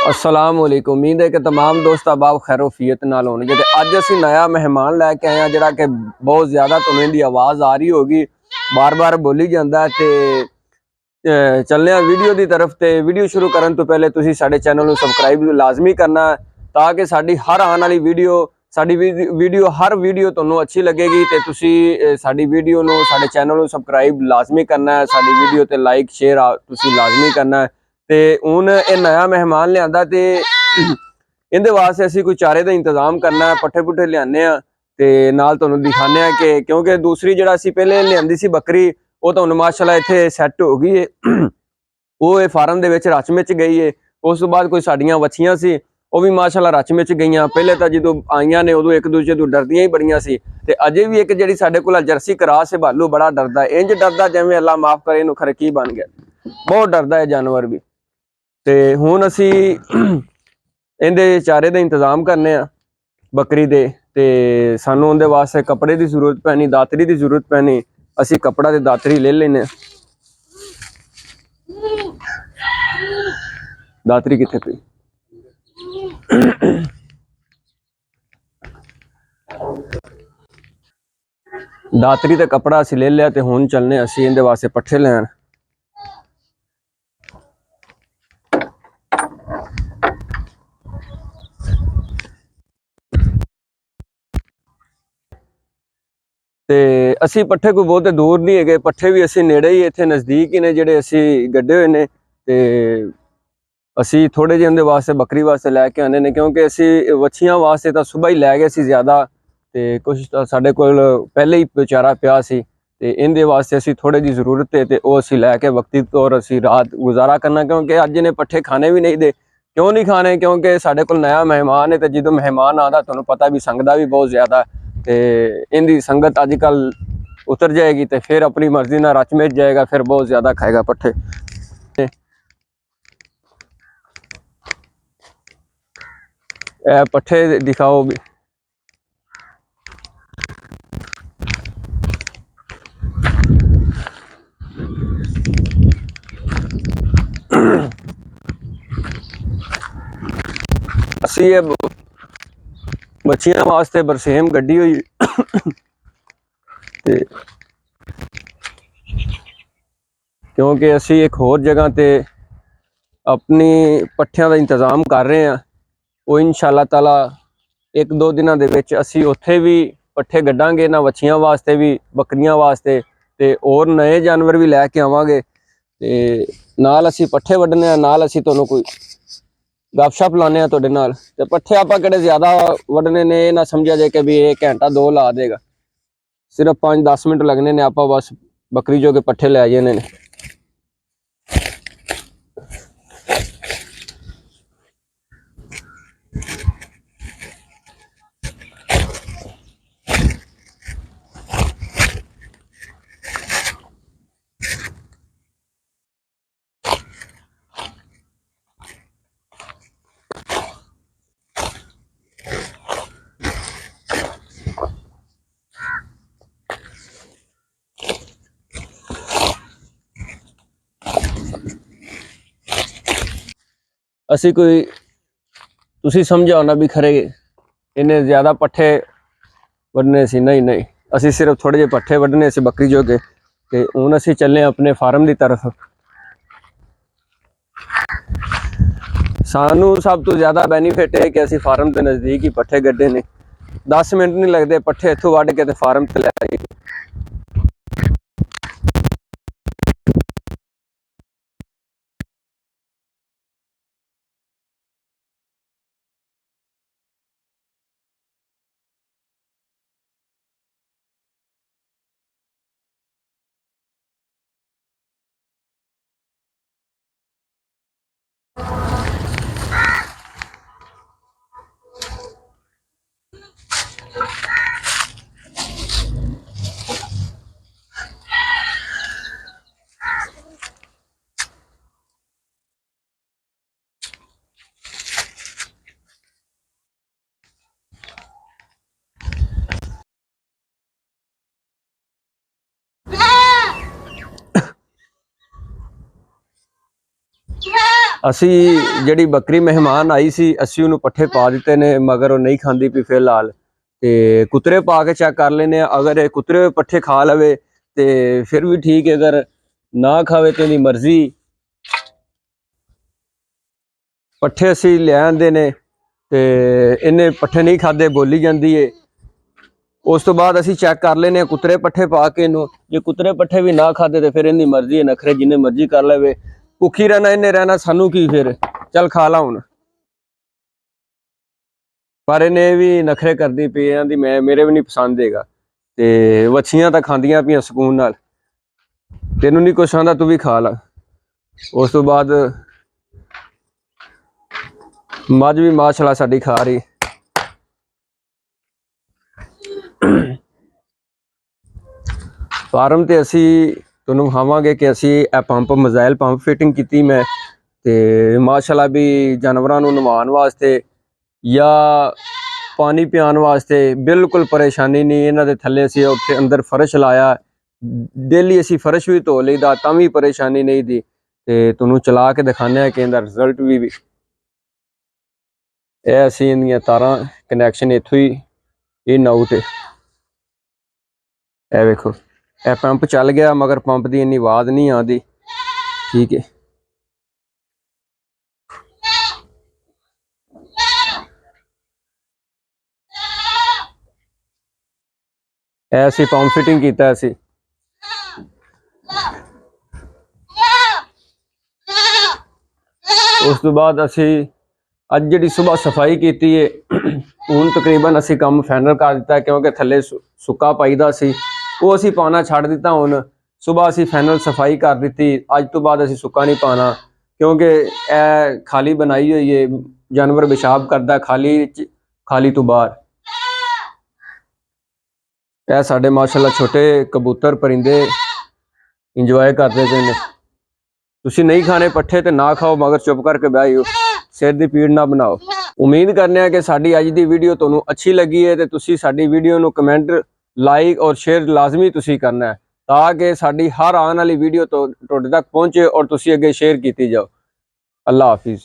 अस्सलाम वालेकुम। उम्मीद है कि तमाम दोस्त अहबाब खैरोफियत नाल होणगे। ते अज असीं नया मेहमान लैके आए हैं जिहड़ा कि बहुत ज़्यादा तुहानूं इहदी आवाज़ आ रही होगी, बार बार बोली जाता है। तो चलने वीडियो की तरफ। तो वीडियो शुरू करने तो पहले तुसीं साडे चैनल नूं सबसक्राइब लाजमी करना है ताकि साडी हर आने वाली वीडियो हर वीडियो तुहानूं अच्छी लगेगी। तो तुसीं साडी वीडियो नूं साडे चैनल नूं सबसक्राइब लाजमी करना है, साडी वीडियो ते लाइक शेयर तुसीं लाजमी करना है। तो हुण ये नया मेहमान लिया तो इहदे वास्ते असीं कोई चारे का इंतजाम करना है, पट्ठे पुट्ठे लियाने ते नाल तुहानूं दिखाने कि क्योंकि दूसरी जिहड़ा असीं पहले लियांदी सी बकरी वो तो हुण माशाअल्लाह इत्थे सैट हो गई है। वो फार्म दे विच रच मिच गई है। उस तो बाद कोई साडियां वछियां सी वो भी माशाअल्लाह रच मिच गई। पहले तो जो आईयां ने उदों एक दूजे तो डरदियां ही बड़ियां सी। ते अजे भी एक जिहड़ी साडे कोल जर्सी क्रास है भालू बड़ा डरदा है, इंज डरदा जिवें अल्लाह माफ करे इहनूं खरे की बन गया, बहुत डरदा है जानवर भी। ते हुण असीं इहदे चारे का इंतजाम करने बकरी दे। ते सानूं उहदे वास्ते कपड़े की जरूरत पैनी, दातरी की जरूरत पैनी। असीं कपड़ा ते दातरी ले लेने। दातरी कित्थे पई? दातरी ते कपड़ा असीं ले लिया। ते हुण चलने असीं इहदे वास्ते पट्ठे लैण। ते असीं पट्ठे कोई बहुत दूर नहीं है, पट्ठे भी असीं नेड़े ही इत्थे नज़दीक ही ने जिहड़े असीं गड्ढे होए ने। ते असीं थोड़े जिहे उहदे वास्ते बकरी वास्ते लैके आने ने क्योंकि असीं वछियां वास्ते तो सुबह ही लै गए सी ज़्यादा। ते कुछ तो साडे कोल पहले ही चारा पिया सी। ते इहदे वास्ते असीं थोड़े जी जरूरत है। ते ओह असीं लैके वक्ती तौर असीं रात गुजारा करना क्योंकि अज इन्हें पट्ठे खाने भी नहीं दे। क्यों नहीं खाने? क्योंकि साडे कोल नया मेहमान है। तो जो मेहमान आता तुहानूं पता भी संगदा भी बहुत ज़्यादा है। तो इनकी संगत अजकल उतर जाएगी तो फिर अपनी मर्जी ना रच मिच जाएगा, फिर बहुत ज़्यादा खाएगा पट्ठे। पट्ठे दिखाओ भी। असी ये बच्चियां वास्ते बरसेम गड्डी हुई क्योंकि असी एक होर जगह ते अपनी पट्ठियां का इंतजाम कर रहे हैं। वो इंशाअल्लाह ताला एक दो दिनों के विच असी उत्थे भी पट्ठे गड्डांगे, ना वछियां वास्ते भी बकरियां वास्ते। ते और नए जानवर भी लैके आवांगे। ते नाल असी पट्ठे वड्डने, नाल असी तुहानूं कोई गपशप लाने तुहाडे नाल। ते पट्ठे आपां किहड़े ज़्यादा वड्डने ने, ना समझा जाए कि भी एक घंटा दो ला देगा, सिर्फ 5-10 मिनट लगने ने। आपां बस बकरी जो के पट्ठे लै जाने ने। असी कोई तुसी समझाओ ना भी खरे इन्हें ज़्यादा पट्ठे वड्डने सी, नहीं असी सिर्फ थोड़े जे पट्ठे वड्डने से बकरी जो के। ते हुण असी चले अपने फार्म की तरफ। सानू सब तो ज़्यादा बेनीफिट है कि असी फार्म के नज़दीक ही पट्ठे गड्ढे ने। 10 मिनट नहीं लगते पट्ठे इत्थों वड्ड के ते फार्म ते लै आइए। ਅਸੀਂ ਜਿਹੜੀ ਬੱਕਰੀ ਮਹਿਮਾਨ ਆਈ ਸੀ ਅਸੀਂ ਉਹਨੂੰ ਪੱਠੇ ਪਾ ਦਿੱਤੇ ਨੇ, ਮਗਰ ਉਹ ਨਹੀਂ ਖਾਂਦੀ ਪਈ ਫਿਲਹਾਲ। ਤੇ ਕੁਤਰੇ ਪਾ ਕੇ ਚੈੱਕ ਕਰ ਲੈਨੇ ਆ, ਅਗਰ ਇਹ ਕੁਤਰੇ ਪੱਠੇ ਖਾ ਲਵੇ ਤੇ ਫਿਰ ਵੀ ਠੀਕ ਹੈ, ਅਗਰ ਨਾ ਖਾਵੇ ਤੇ ਇਹਦੀ ਮਰਜ਼ੀ। ਪੱਠੇ ਅਸੀਂ ਲੈ ਆਂਦੇ ਨੇ ਤੇ ਇਹਨੇ ਪੱਠੇ ਨਹੀਂ ਖਾਦੇ, ਬੋਲੀ ਜਾਂਦੀ ਏ। ਉਸ ਤੋਂ ਬਾਅਦ ਅਸੀਂ ਚੈੱਕ ਕਰ ਲੈਨੇ ਆ ਕੁਤਰੇ ਪੱਠੇ ਪਾ ਕੇ ਇਹਨੂੰ, ਜੇ ਕੁਤਰੇ ਪੱਠੇ ਵੀ ਨਾ ਖਾਦੇ ਤੇ ਫਿਰ ਇਹਦੀ ਮਰਜ਼ੀ ਹੈ, ਨਖਰੇ ਜਿੰਨੇ ਮਰਜ਼ੀ ਕਰ ਲਵੇ। ਭੁੱਖੀ ਰਹਿਣਾ ਇਹਨੇ ਰਹਿਣਾ, ਸਾਨੂੰ ਕੀ ਫਿਰ, ਚੱਲ ਖਾ ਲਾ ਹੁਣ। ਪਰ ਇਹਨੇ ਵੀ ਨਖਰੇ ਕਰਦੀ ਪਈ, ਆਂਦੀ ਮੈਂ ਮੇਰੇ ਵੀ ਨਹੀਂ ਪਸੰਦ ਹੈਗਾ। ਤੇ ਵੱਛੀਆਂ ਤਾਂ ਖਾਂਦੀਆਂ ਪਈਆਂ ਸਕੂਨ ਨਾਲ, ਤੈਨੂੰ ਨਹੀਂ ਕੁਛ ਆਂਦਾ ਤੂੰ ਵੀ ਖਾ ਲਾ। ਉਸ ਤੋਂ ਬਾਅਦ ਮੱਝ ਵੀ ਮਾਸ਼ਾਅੱਲਾ ਸਾਡੀ ਖਾ ਰਹੀ। ਫਾਰਮ ਤੇ ਅਸੀਂ ਤੁਹਾਨੂੰ ਵਿਖਾਵਾਂਗੇ ਕਿ ਅਸੀਂ ਇਹ ਪੰਪ ਮਜ਼ਾਈਲ ਪੰਪ ਫਿਟਿੰਗ ਕੀਤੀ ਮੈਂ, ਤੇ ਮਾਸ਼ਾਅੱਲਾ ਵੀ ਜਾਨਵਰਾਂ ਨੂੰ ਨਵਾਉਣ ਵਾਸਤੇ ਜਾਂ ਪਾਣੀ ਪਿਆਉਣ ਵਾਸਤੇ ਬਿਲਕੁਲ ਪਰੇਸ਼ਾਨੀ ਨਹੀਂ। ਇਹਨਾਂ ਦੇ ਥੱਲੇ ਅਸੀਂ ਉੱਥੇ ਅੰਦਰ ਫਰਸ਼ ਲਾਇਆ, ਡੇਲੀ ਅਸੀਂ ਫਰਸ਼ ਵੀ ਧੋ ਲਈਦਾ ਤਾਂ ਵੀ ਪਰੇਸ਼ਾਨੀ ਨਹੀਂ ਦੀ। ਤੇ ਤੁਹਾਨੂੰ ਚਲਾ ਕੇ ਦਿਖਾਉਂਦੇ ਹਾਂ ਕਿ ਇਹਦਾ ਰਿਜ਼ਲਟ ਵੀ। ਇਹ ਅਸੀਂ ਇਹਦੀਆਂ ਤਾਰਾਂ ਕਨੈਕਸ਼ਨ ਇੱਥੋਂ ਹੀ ਇਨ ਆਊਟ, ਇਹ ਵੇਖੋ ਇਹ ਪੰਪ ਚੱਲ ਗਿਆ, ਮਗਰ ਪੰਪ ਦੀ ਇੰਨੀ ਆਵਾਜ਼ ਨਹੀਂ ਆਉਂਦੀ। ਠੀਕ ਹੈ, ਇਹ ਅਸੀਂ ਪੰਪ ਫਿਟਿੰਗ ਕੀਤਾ ਅਸੀਂ। ਉਸ ਤੋਂ ਬਾਅਦ ਅਸੀਂ ਅੱਜ ਜਿਹੜੀ ਸੁਬਾਹ ਸਫਾਈ ਕੀਤੀ ਹੈ, ਹੁਣ ਤਕਰੀਬਨ ਅਸੀਂ ਕੰਮ ਫਾਈਨਲ ਕਰ ਦਿੱਤਾ, ਕਿਉਂਕਿ ਥੱਲੇ ਸੁੱਕਾ ਪਾਈਦਾ ਸੀ, ਉਹ ਅਸੀਂ ਪਾਉਣਾ ਛੱਡ ਦਿੱਤਾ। ਹੁਣ ਸੁਬਾਹ ਅਸੀਂ ਫਾਈਨਲ ਸਫਾਈ ਕਰ ਦਿੱਤੀ, ਅੱਜ ਤੋਂ ਬਾਅਦ ਅਸੀਂ ਸੁੱਕਾ ਨਹੀਂ ਪਾਉਣਾ, ਕਿਉਂਕਿ ਇਹ ਖਾਲੀ ਬਣਾਈ ਹੋਈ ਹੈ, ਜਾਨਵਰ ਪਿਸ਼ਾਬ ਕਰਦਾ ਖਾਲੀ ਤੋਂ ਬਾਹਰ। ਇਹ ਸਾਡੇ ਮਾਸ਼ਾਅੱਲਾ ਛੋਟੇ ਕਬੂਤਰ ਪਰਿੰਦੇ ਇੰਜੋਏ ਕਰਦੇ ਪਏ ਨੇ। ਤੁਸੀਂ ਨਹੀਂ ਖਾਣੇ ਪੱਠੇ ਤੇ ਨਾ ਖਾਓ, ਮਗਰ ਚੁੱਪ ਕਰਕੇ ਬਹਿ ਜਾਓ, ਸਿਰ ਦੀ ਪੀੜ ਨਾ ਬਣਾਓ। ਉਮੀਦ ਕਰਨੇ ਆ ਕਿ ਸਾਡੀ ਅੱਜ ਦੀ ਵੀਡੀਓ ਤੁਹਾਨੂੰ ਅੱਛੀ ਲੱਗੀ ਹੈ, ਤੇ ਤੁਸੀਂ ਸਾਡੀ ਵੀਡੀਓ ਨੂੰ ਕਮੈਂਟ, ਲਾਈਕ ਔਰ ਸ਼ੇਅਰ ਲਾਜ਼ਮੀ ਤੁਸੀਂ ਕਰਨਾ ਹੈ, ਤਾਂ ਕਿ ਸਾਡੀ ਹਰ ਆਉਣ ਵਾਲੀ ਵੀਡੀਓ ਤੁਹਾਡੇ ਤੱਕ ਪਹੁੰਚੇ ਔਰ ਤੁਸੀਂ ਅੱਗੇ ਸ਼ੇਅਰ ਕੀਤੀ ਜਾਓ। ਅੱਲਾ ਹਾਫਿਜ਼।